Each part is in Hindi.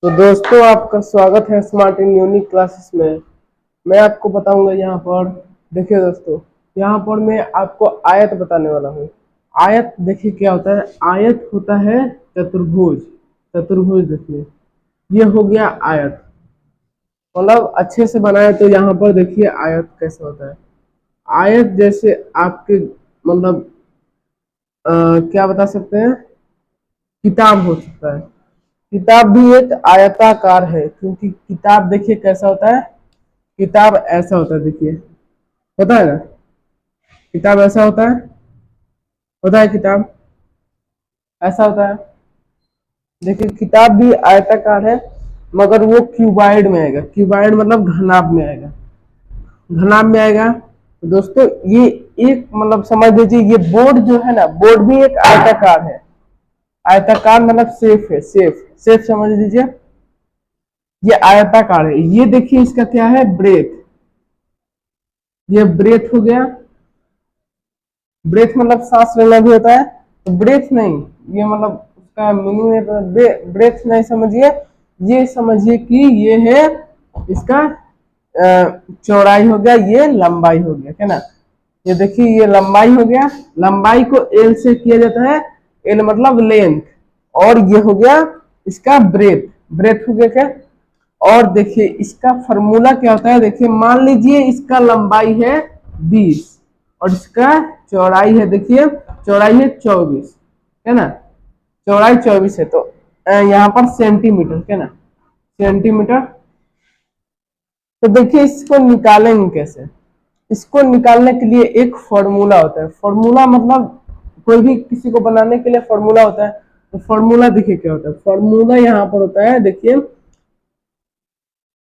तो दोस्तों आपका स्वागत है स्मार्ट इन यूनिक क्लासेस में। मैं आपको बताऊंगा यहाँ पर। देखिए दोस्तों, यहाँ पर मैं आपको आयत बताने वाला हूँ। आयत देखिए क्या होता है। आयत होता है चतुर्भुज। चतुर्भुज देखिए, ये हो गया आयत। मतलब अच्छे से बनाए तो यहाँ पर देखिए आयत कैसे होता है। आयत जैसे आपके मतलब क्या बता सकते हैं, किताब हो सकता है। किताब भी एक आयताकार है, क्योंकि किताब देखिए कैसा होता है। किताब ऐसा होता है, देखिए होता है ना। किताब ऐसा होता है किताब ऐसा होता है। देखिए किताब भी आयताकार है, मगर वो क्यूबाइड में आएगा। क्यूबाइड मतलब घनाभ में आएगा। घनाभ में आएगा तो दोस्तों ये एक मतलब समझ लीजिए, ये बोर्ड जो है ना, बोर्ड भी एक आयताकार है। आयताकार मतलब सेफ है। सेफ सेफ समझ लीजिए, ये आयताकार है। ये देखिए इसका क्या है, ब्रेथ। ये ब्रेथ हो गया। ब्रेथ मतलब सांस लेना भी होता है, तो ब्रेथ नहीं, ये मतलब उसका मीनिंग है। तो ब्रेथ नहीं समझिए, ये समझिए कि ये है इसका चौड़ाई हो गया, ये लंबाई हो गया, है ना। ये देखिए ये लंबाई हो गया। लंबाई को एल से किया जाता है। एल मतलब लेंथ। और ये हो गया इसका ब्रेथ। ब्रेथ हो गया क्या। और देखिए इसका फॉर्मूला क्या होता है। देखिए मान लीजिए इसका लंबाई है 20 और इसका चौड़ाई है, देखिए चौड़ाई है 24, है ना। चौड़ाई 24 है, तो यहाँ पर सेंटीमीटर, है ना, सेंटीमीटर। तो देखिए इसको निकालेंगे कैसे। इसको निकालने के लिए एक फॉर्मूला होता है। फॉर्मूला मतलब कोई भी किसी को बनाने के लिए फॉर्मूला होता है। तो फॉर्मूला देखिए क्या होता है। फॉर्मूला यहाँ पर होता है, देखिए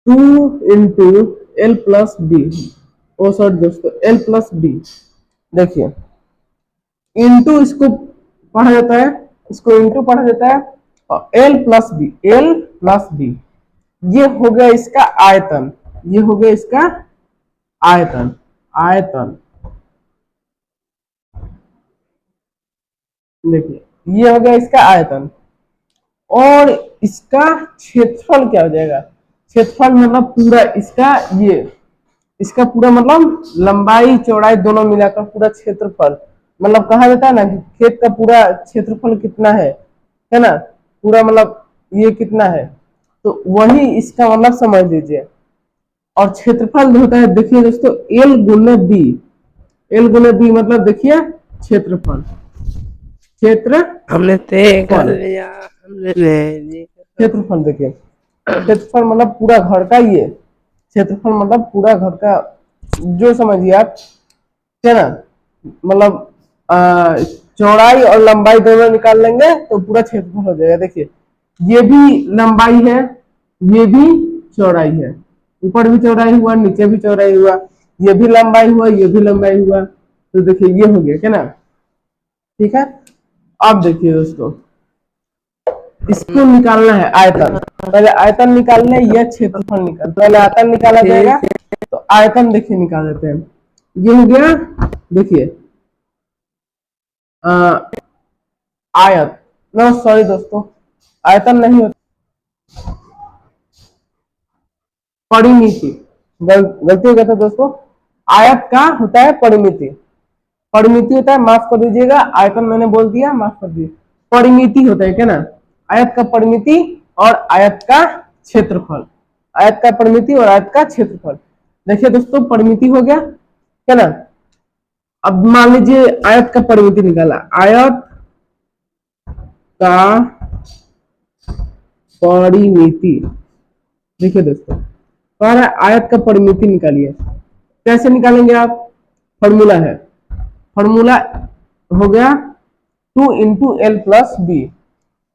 2 × L+B। ओ सॉरी दोस्तों, L+B। देखिए इंटू इसको पढ़ा जाता है, इसको इंटू पढ़ा जाता है, और L+B। L+B ये हो गया इसका आयतन। ये हो गया इसका आयतन। आयतन देखिए ये हो गया इसका आयतन। और इसका क्षेत्रफल क्या हो जाएगा। क्षेत्रफल मतलब पूरा इसका, ये इसका पूरा मतलब लंबाई चौड़ाई दोनों मिलाकर पूरा क्षेत्रफल। मतलब कहा जाता है ना कि खेत का पूरा क्षेत्रफल कितना है ना। पूरा मतलब ये कितना है, तो वही इसका मतलब समझ लीजिए। और क्षेत्रफल जो होता है, देखिए दोस्तों L×B। L×B मतलब देखिए क्षेत्रफल। क्षेत्र हमने तय कर लिया, हमने ले लिया। क्षेत्रफल देखिए, क्षेत्रफल मतलब पूरा घर का, ये क्षेत्रफल मतलब पूरा घर का, जो समझिए आप, है ना। मतलब चौड़ाई और लंबाई दोनों निकाल लेंगे तो पूरा क्षेत्रफल हो जाएगा। देखिए ये भी लंबाई है, ये भी चौड़ाई है। ऊपर भी चौड़ाई हुआ, नीचे भी चौड़ाई हुआ, ये भी लंबाई हुआ, ये भी लंबाई हुआ। तो देखिए ये हो गया, क्या ना। ठीक है। अब देखिए दोस्तों, इसको निकालना है आयतन। पहले आयतन निकालना है, यह क्षेत्रफल निकाल, पहले आयतन निकाला जाएगा। तो आयतन देखिए निकाल देते हैं। ये हो गया, देखिए आयत, नो सॉरी दोस्तों, आयतन नहीं होता, परिमिति। गलती हो गया था दोस्तों। आयत का होता है परिमिति। परिमिति होता है, माफ कर दीजिएगा, आयतन मैंने बोल दिया, माफ कर दीजिए। परिमिति होता है, क्या ना। आयत का परिमिति और आयत का क्षेत्रफल। आयत का परिमिति और आयत का क्षेत्रफल। देखिए दोस्तों परिमिति हो गया, क्या ना। अब मान लीजिए आयत का परिमिति निकाला। आयत का परिमिति, देखिए दोस्तों कह रहा है आयत का परिमिति निकालिए। कैसे निकालेंगे आप, फॉर्मूला है। फॉर्मूला हो गया 2 × L+B।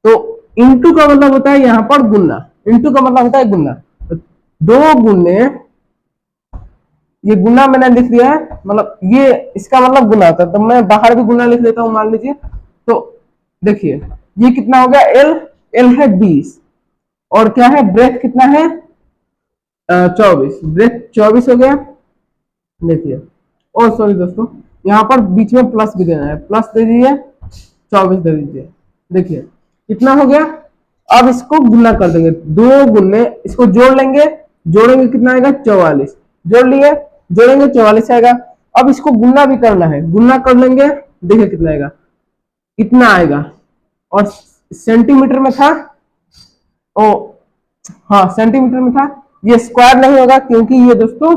तो इंटू का मतलब होता है यहाँ पर गुना। इंटू का मतलब होता है गुना। तो 2 × ये गुना मैंने लिख दिया है, मतलब ये इसका मतलब गुना होता है, तो मैं बाहर भी गुना लिख देता हूँ मान लीजिए। तो देखिए ये कितना हो गया, एल। एल है 20 और क्या है, ब्रेथ कितना है 24। ब्रेथ 24 हो गया। देखिए और सॉरी दोस्तों, यहाँ पर बीच में प्लस भी देना है, प्लस दे दीजिए, 24 दे दीजिए। देखिए कितना हो गया, अब इसको गुना कर देंगे, 2 गुने इसको जोड़ लेंगे, जोड़ेंगे कितना आएगा 44, जोड़ लिए, जोड़ेंगे 44 आएगा। अब इसको गुना भी करना है, गुना कर लेंगे, देखिए कितना आएगा, इतना आएगा। और सेंटीमीटर में था, ओ हाँ सेंटीमीटर में था, ये स्क्वायर नहीं होगा क्योंकि ये दोस्तों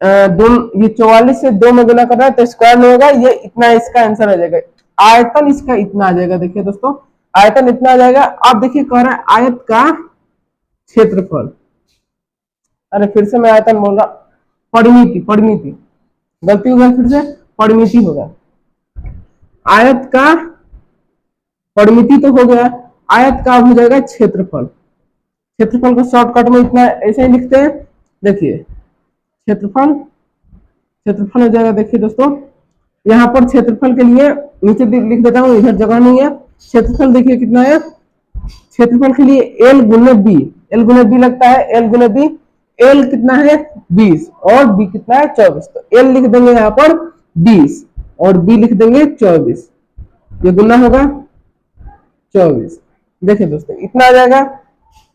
ये 44 से 2 में गुना कर रहा है तो स्क्वायर नहीं होगा, ये इतना इसका आंसर आ जाएगा। आयतन इसका इतना आ जाएगा, देखिए दोस्तों आयतन इतना आ जाएगा। अब देखिए कह रहा है आयत का क्षेत्रफल, अरे फिर से मैं आयतन बोल रहा, परिमिति, परिमिति गलती हो गया, फिर से परिमिति होगा। आयत का परिमिति तो हो गया, आयत का हो जाएगा क्षेत्रफल। क्षेत्रफल को शॉर्टकट में इतना ऐसे ही लिखते हैं, देखिए क्षेत्रफल, क्षेत्रफल हो जाएगा। देखिए दोस्तों यहाँ पर क्षेत्रफल के लिए नीचे लिख देता हूँ, इधर जगह नहीं है। क्षेत्रफल देखिए कितना है, क्षेत्रफल के लिए एल गुने बी, एल गुने बी लगता है, एल गुने बी, एल कितना है 20 और बी कितना है 24, तो एल लिख देंगे यहाँ पर 20 और बी लिख देंगे 24, ये गुना होगा 24। देखिए दोस्तों इतना आ जाएगा।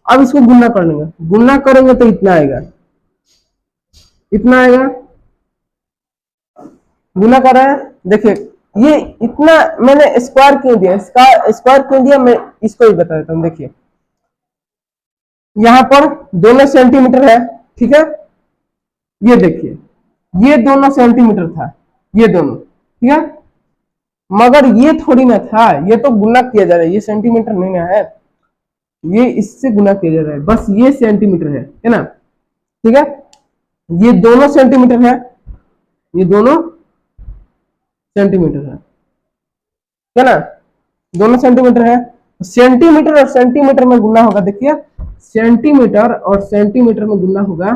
अब इसको गुना कर लेंगे, गुना करेंगे तो इतना आएगा, इतना आएगा, गुना कर रहा है। देखिए ये इतना मैंने स्क्वायर क्यों दिया, इसका स्क्वायर क्यों दिया मैं इसको ही बता देता हूँ। देखिए यहाँ पर दोनों सेंटीमीटर है, ठीक है, ये देखिए ये दोनों सेंटीमीटर था, ये दोनों, ठीक है, मगर ये थोड़ी ना था, ये तो गुना किया जा रहा है, ये सेंटीमीटर नहीं ना है, ये इससे गुना किया जा रहा है, बस ये सेंटीमीटर है ना, ठीक है, ये दोनों सेंटीमीटर है, ये दोनों सेंटीमीटर है ना, दोनों सेंटीमीटर है। सेंटीमीटर और सेंटीमीटर में गुना होगा, देखिए सेंटीमीटर और सेंटीमीटर में गुना होगा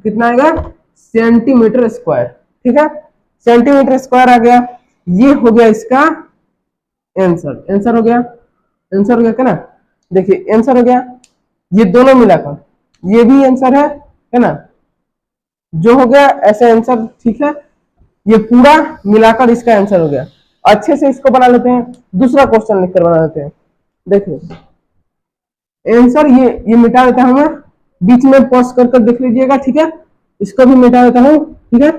कितना आएगा, सेंटीमीटर स्क्वायर, ठीक है, सेंटीमीटर स्क्वायर आ गया। ये हो गया इसका आंसर, आंसर हो गया, आंसर हो गया क्या ना, देखिए आंसर हो गया, ये दोनों मिलाकर ये भी आंसर है ना, जो हो गया ऐसे आंसर, ठीक है, ये पूरा मिलाकर इसका आंसर हो गया। अच्छे से इसको बना लेते हैं, दूसरा क्वेश्चन लिखकर बना लेते हैं। देखिए आंसर ये मिटा देता हूं मैं, बीच में पॉज कर देख लीजिएगा, ठीक है, इसको भी मिटा देता हूं, ठीक है,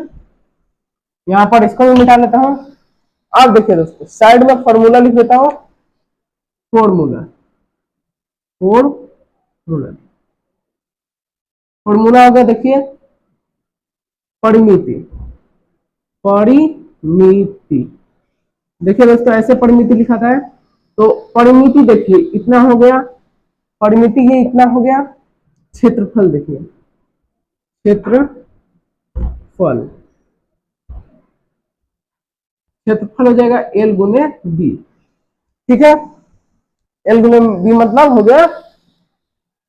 यहां पर इसको भी मिटा लेता हूं। अब देखिए दोस्तों साइड में फॉर्मूला लिख देता हूं, फॉर्मूला, फॉर्मूला, फॉर्मूला हो गया, देखिए परिमिति, परिमिति, देखिए दोस्तों ऐसे परिमिति लिखा था है, तो परिमिति देखिए इतना हो गया, परिमिति ये इतना हो गया, क्षेत्रफल देखिए क्षेत्रफल, क्षेत्रफल हो जाएगा एल गुने बी, ठीक है, एल गुने बी मतलब हो गया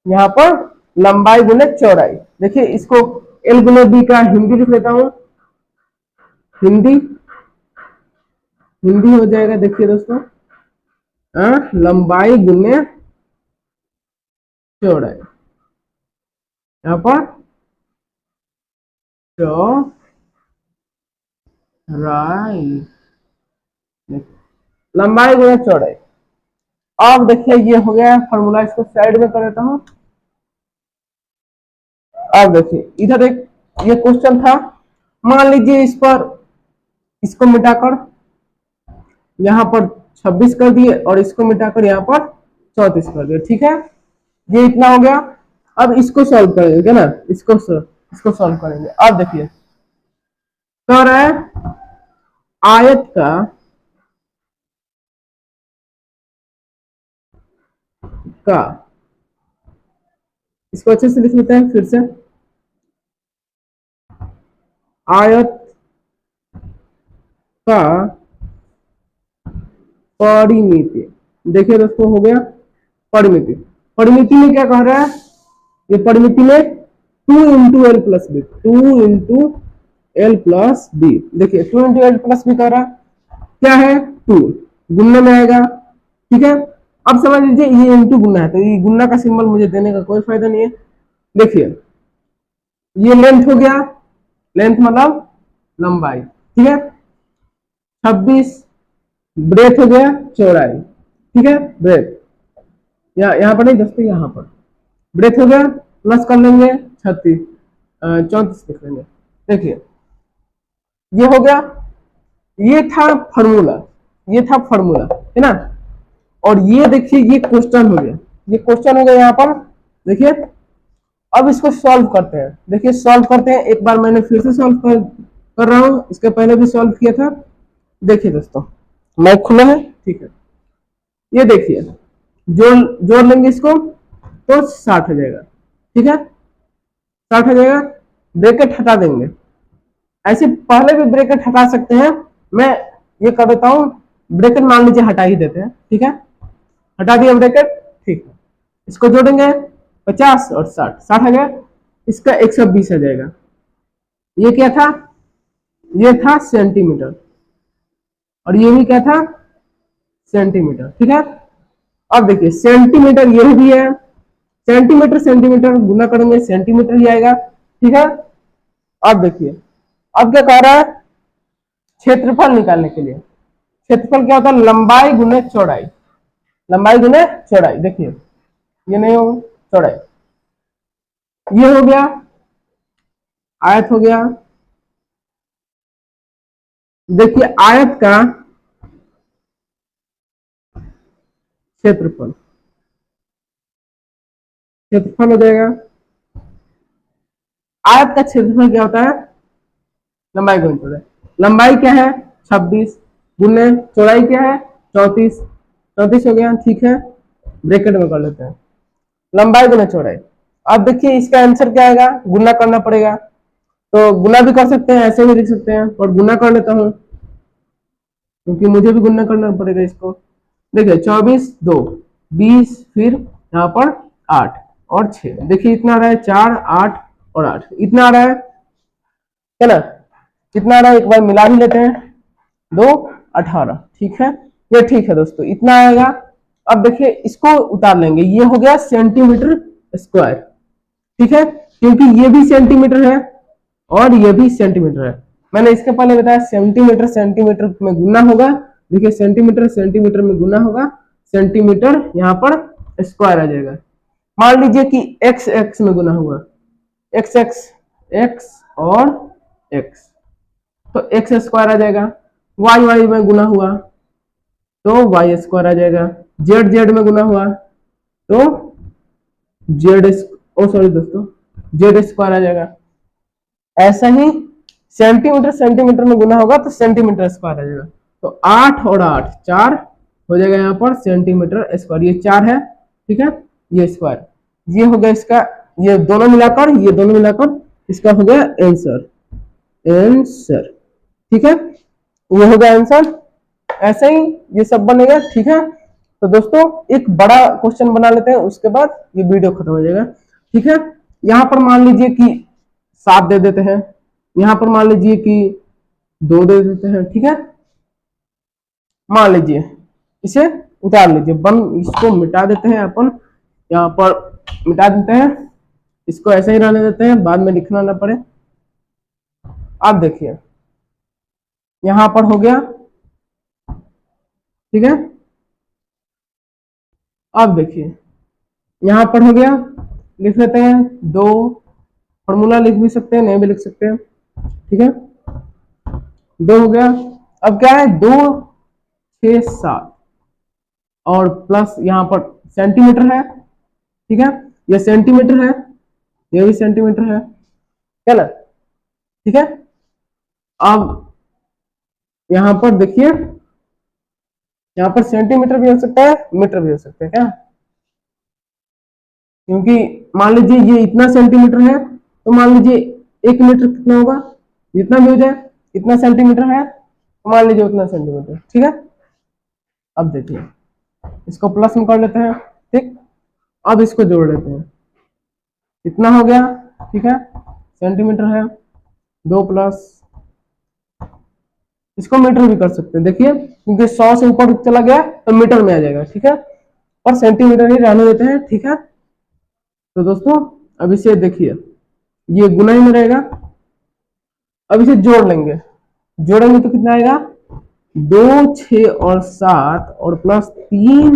यहाँ पर लंबाई गुने चौड़ाई। देखिए इसको एल गुने बी का हिंदी लिख लेता हूं, हिंदी, हिंदी हो जाएगा, देखिए दोस्तों लंबाई गुने चौड़ाई, यहाँ पर चौड़ाई, लंबाई गुने चौड़ाई। अब देखिए ये हो गया फॉर्मूला, इसको साइड में कर देता हूं। अब देखिए इधर एक ये क्वेश्चन था, मान लीजिए इस पर इसको मिटाकर यहाँ पर 26 कर दिए और इसको मिटाकर यहाँ पर 34 कर दिए, ठीक है, ये इतना हो गया। अब इसको सॉल्व करेंगे ना, इसको सॉल्व करेंगे। अब देखिए कह रहा है आयत का इसको अच्छे से लिख लेते हैं फिर से, आयत का परिमिति, देखिए दोस्तों हो गया परिमिति, परिमिति में क्या कह रहा है, ये परिमिति में 2 into L plus B, 2 into L plus B, देखिए 2 इंटू एल प्लस बी कह रहा है, क्या है 2 गुणने में आएगा, ठीक है। अब समझ लीजिए ये इंटू गुना है, तो ये गुना का सिंबल मुझे देने का कोई फायदा नहीं है। देखिए ये लेंथ हो गया, लेंथ मतलब लंबाई, ठीक है, 26 ब्रेथ हो गया चौड़ाई, ठीक है, ब्रेथ, यहाँ पर नहीं दोस्तों, यहाँ पर ब्रेथ हो गया, प्लस कर लेंगे 36, 34 लिख लेंगे। देखिए ये हो गया, ये था फॉर्मूला, ये था फॉर्मूला, है ना। और ये देखिए ये क्वेश्चन हो गया, ये क्वेश्चन हो गया यहाँ पर। देखिए अब इसको सॉल्व करते हैं। देखिए सॉल्व करते हैं, एक बार मैंने फिर से सॉल्व कर रहा हूँ, इसके पहले भी सॉल्व किया था। देखिए दोस्तों मैथ खुला है, ठीक है। ये देखिए जोड़ जोड़ लेंगे इसको तो 60 हो जाएगा, ठीक है, 60 हो जाएगा। ब्रैकेट हटा देंगे, ऐसे पहले भी ब्रैकेट हटा सकते हैं, मैं ये कर देता हूँ, ब्रैकेट मान लीजिए हटा ही देते हैं, ठीक है, हटा दिया ब्रैकेट, ठीक है। इसको जोड़ेंगे 50 और 60, 60 आ गया, इसका 120 आ जाएगा। ये क्या था, ये था सेंटीमीटर, और ये भी क्या था सेंटीमीटर, ठीक है। अब देखिए सेंटीमीटर ये भी है, सेंटीमीटर सेंटीमीटर गुना करेंगे सेंटीमीटर ही आएगा, ठीक है। अब देखिए अब क्या कह रहा है, क्षेत्रफल निकालने के लिए, क्षेत्रफल क्या होता है, लंबाई गुने चौड़ाई, लंबाई गुने चौड़ाई। देखिए ये नहीं हो, चौड़ाई, ये हो गया, आयत हो गया। देखिए आयत का क्षेत्रफल, क्षेत्रफल हो जाएगा। आयत का क्षेत्रफल क्या होता है, लंबाई गुने चौड़ाई। लंबाई क्या है 26 गुने चौड़ाई क्या है 34, 34 हो गया, ठीक है। ब्रैकेट में कर लेते हैं, लंबाई गुना चौड़ाई। अब देखिए इसका आंसर क्या आएगा, गुना करना पड़ेगा, तो गुना भी कर सकते हैं, ऐसे भी लिख सकते हैं, और गुना कर लेता हूं क्योंकि मुझे भी गुना करना पड़ेगा इसको। देखिए 24 2 20, फिर यहाँ पर 8 और 6, देखिए इतना आ रहा है 4 8 और 8, इतना आ रहा है ना, कितना आ रहा है एक बार मिला ही लेते हैं, 2 18, ठीक है, ये ठीक है दोस्तों, इतना आएगा। अब देखिए इसको उतार लेंगे, ये हो गया सेंटीमीटर स्क्वायर, ठीक है, क्योंकि ये भी सेंटीमीटर है और ये भी सेंटीमीटर है। मैंने इसके पहले बताया सेंटीमीटर सेंटीमीटर में गुना होगा, देखिए सेंटीमीटर सेंटीमीटर में गुना होगा, सेंटीमीटर यहाँ पर स्क्वायर आ जाएगा। मान लीजिए कि एक्स एक्स में गुना हुआ, एक्स एक्स एक्स और एक्स, तो एक्स स्क्वायर आ जाएगा। वाई वाई में गुना हुआ तो वाई स्क्वायर आ जाएगा। जेड जेड में गुना हुआ तो जेड, ओ सॉरी दोस्तों, जेड स्क्वायर आ जाएगा। ऐसा ही सेंटीमीटर सेंटीमीटर में गुना होगा तो सेंटीमीटर स्क्वायर आ जाएगा। तो 8 और 8 4 हो जाएगा यहाँ पर सेंटीमीटर स्क्वायर, ये 4 है, ठीक है, ये स्क्वायर, ये हो गया इसका, ये दोनों मिलाकर इसका हो गया आंसर, आंसर, ठीक है, ये हो गया आंसर। ऐसे ही ये सब बनेगा, ठीक है। तो दोस्तों एक बड़ा क्वेश्चन बना लेते हैं, उसके बाद ये वीडियो खत्म हो जाएगा, ठीक है। यहाँ पर मान लीजिए कि 7 दे देते हैं, यहाँ पर मान लीजिए कि 2 दे देते हैं, ठीक है। मान लीजिए इसे उतार लीजिए, इसको मिटा देते हैं अपन, यहाँ पर मिटा देते हैं, इसको ऐसे ही रहने देते हैं, बाद में लिखना ना पड़े। अब देखिए यहाँ पर हो गया, ठीक है। अब देखिए यहाँ पर हो गया, लिख लेते हैं 2, फॉर्मूला लिख भी सकते हैं, नहीं भी लिख सकते हैं, ठीक है, 2 हो गया। अब क्या है 2 6 7 और प्लस यहाँ पर सेंटीमीटर है, ठीक है, ये सेंटीमीटर है, ये भी सेंटीमीटर है ना, ठीक है। अब यहाँ पर देखिए, यहाँ पर सेंटीमीटर भी हो सकता है, मीटर भी हो सकता है क्या, क्योंकि मान लीजिए ये इतना सेंटीमीटर है, तो मान लीजिए 1 मीटर कितना होगा, जितना भी हो जाए, इतना सेंटीमीटर है तो मान लीजिए उतना सेंटीमीटर, ठीक है। अब देखिए इसको प्लस में कर लेते हैं, ठीक, अब इसको जोड़ लेते हैं, इतना हो गया, ठीक है, सेंटीमीटर है, 2 प्लस, इसको मीटर भी कर सकते हैं, देखिए क्योंकि 100 से ऊपर चला गया तो मीटर में आ जाएगा, ठीक है, और सेंटीमीटर ही रहने देते हैं, ठीक है। तो दोस्तों अब इसे देखिए, ये गुना ही में रहेगा, अब इसे जोड़ लेंगे, जोड़ेंगे तो कितना आएगा, 2 6 और 7 और प्लस 3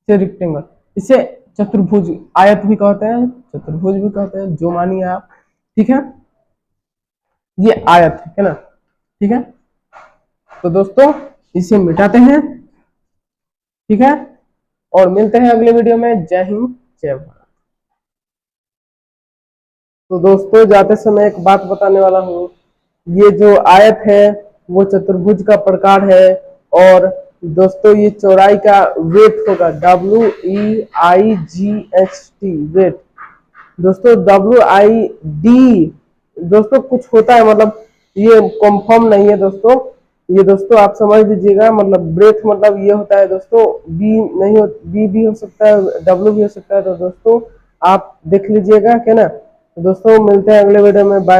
इसे रेक्टेंगल, इसे चतुर्भुज, आयत भी कहते हैं, चतुर्भुज भी कहते हैं, जो मानिए आप। ठीक है, ये आयत है ना। ठीक है, तो दोस्तों इसे मिटाते हैं। ठीक है, और मिलते हैं अगले वीडियो में। जय हिंद, जय भारत। तो दोस्तों जाते समय एक बात बताने वाला हूँ, ये जो आयत है वो चतुर्भुज का प्रकार है, और दोस्तों ये चौड़ाई का वेट होगा WEIGHT, वेट। दोस्तों WID दोस्तों कुछ होता है, मतलब ये कंफर्म नहीं है दोस्तों, ये दोस्तों आप समझ लीजिएगा। मतलब ब्रेथ मतलब ये होता है दोस्तों, बी नहीं हो, बी भी हो सकता है, W भी हो सकता है। तो दोस्तों आप देख लीजिएगा, क्या ना। तो दोस्तों मिलते हैं अगले वीडियो में, बाय।